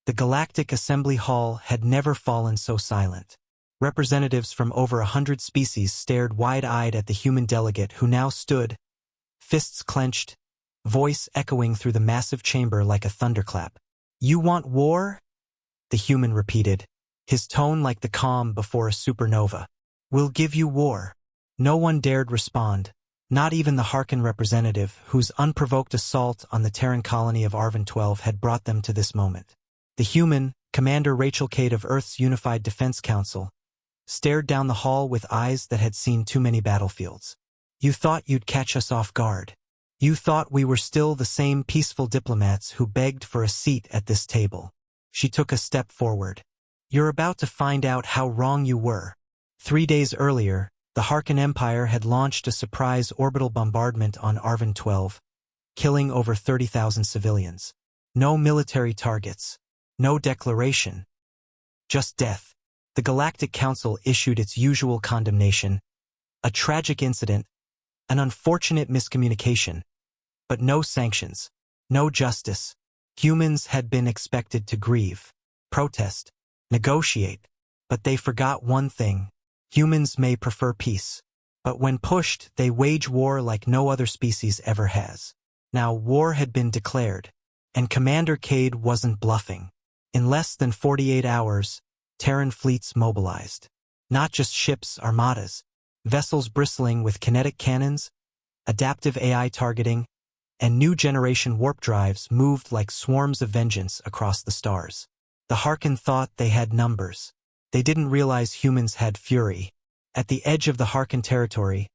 The Galactic Assembly Hall had never fallen so silent. Representatives from over 100 species stared wide-eyed at the human delegate who now stood, fists clenched, voice echoing through the massive chamber like a thunderclap. "You want war?" the human repeated, his tone like the calm before a supernova. "We'll give you war." No one dared respond, not even the Harkin representative whose unprovoked assault on the Terran colony of Arvin 12 had brought them to this moment. The human, Commander Rachel Cade of Earth's Unified Defense Council, stared down the hall with eyes that had seen too many battlefields. "You thought you'd catch us off guard. You thought we were still the same peaceful diplomats who begged for a seat at this table." She took a step forward. "You're about to find out how wrong you were." 3 days earlier, the Harkin Empire had launched a surprise orbital bombardment on Arvin 12, killing over 30,000 civilians. No military targets. No declaration. Just death. The Galactic Council issued its usual condemnation. A tragic incident, an unfortunate miscommunication, but no sanctions, no justice. Humans had been expected to grieve, protest, negotiate, but they forgot one thing. Humans may prefer peace, but when pushed, they wage war like no other species ever has. Now war had been declared, and Commander Cade wasn't bluffing. In less than 48 hours, Terran fleets mobilized. Not just ships, armadas, vessels bristling with kinetic cannons, adaptive AI targeting, and new generation warp drives moved like swarms of vengeance across the stars. The Harkin thought they had numbers. They didn't realize humans had fury. At the edge of the Harkin territory,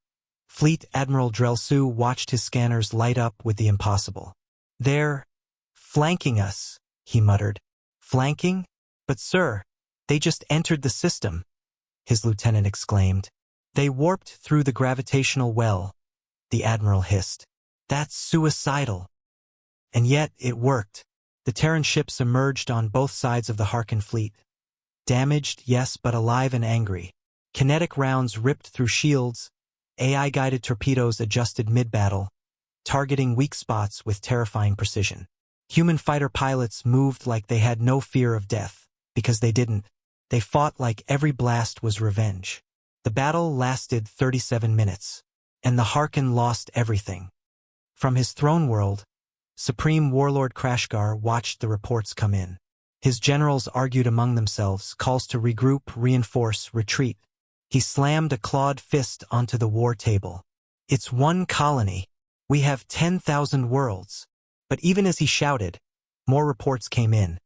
Fleet Admiral Drelsu watched his scanners light up with the impossible. "They're flanking us," he muttered. "Flanking? But sir, they just entered the system," his lieutenant exclaimed. "They warped through the gravitational well," the admiral hissed. "That's suicidal." And yet it worked. The Terran ships emerged on both sides of the Harkin fleet. Damaged, yes, but alive and angry. Kinetic rounds ripped through shields, AI-guided torpedoes adjusted mid-battle, targeting weak spots with terrifying precision. Human fighter pilots moved like they had no fear of death, because they didn't. They fought like every blast was revenge. The battle lasted 37 minutes, and the Harkin lost everything. From his throne world, Supreme Warlord Krashgar watched the reports come in. His generals argued among themselves, calls to regroup, reinforce, retreat. He slammed a clawed fist onto the war table. "It's one colony. We have 10,000 worlds." But even as he shouted, more reports came in.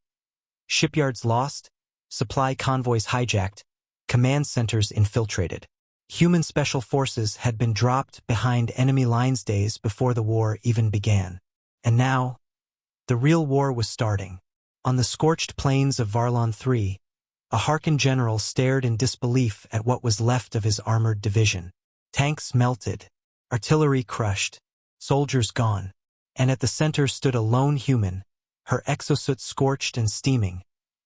Shipyards lost, supply convoys hijacked, command centers infiltrated. Human special forces had been dropped behind enemy lines days before the war even began. And now, the real war was starting. On the scorched plains of Varlon III, a Harkin general stared in disbelief at what was left of his armored division. Tanks melted, artillery crushed, soldiers gone. And at the center stood a lone human, her exosuit scorched and steaming,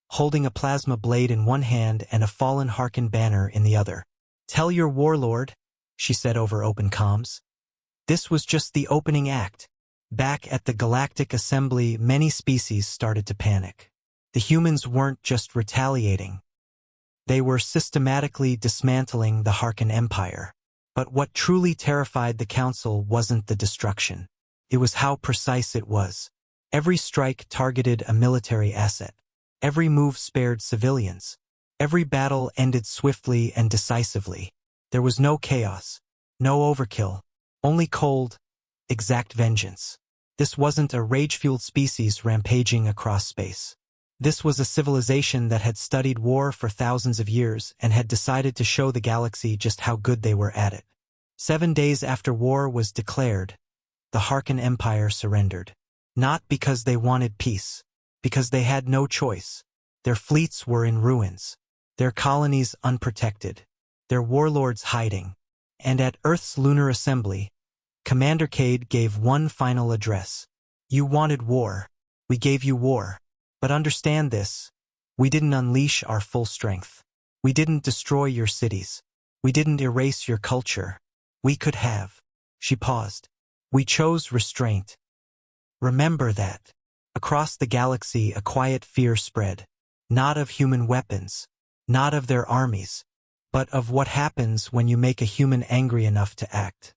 holding a plasma blade in one hand and a fallen Harkin banner in the other. "Tell your warlord," she said over open comms. This was just the opening act. Back at the Galactic Assembly, many species started to panic. The humans weren't just retaliating. They were systematically dismantling the Harkin Empire. But what truly terrified the Council wasn't the destruction. It was how precise it was. Every strike targeted a military asset. Every move spared civilians. Every battle ended swiftly and decisively. There was no chaos, no overkill, only cold, exact vengeance. This wasn't a rage-fueled species rampaging across space. This was a civilization that had studied war for thousands of years and had decided to show the galaxy just how good they were at it. 7 days after war was declared, the Harkin Empire surrendered. Not because they wanted peace, because they had no choice. Their fleets were in ruins, their colonies unprotected, their warlords hiding. And at Earth's Lunar Assembly, Commander Cade gave one final address. "You wanted war. We gave you war. But understand this. We didn't unleash our full strength. We didn't destroy your cities. We didn't erase your culture. We could have." She paused. "We chose restraint. Remember that." Across the galaxy a quiet fear spread, not of human weapons, not of their armies, but of what happens when you make a human angry enough to act.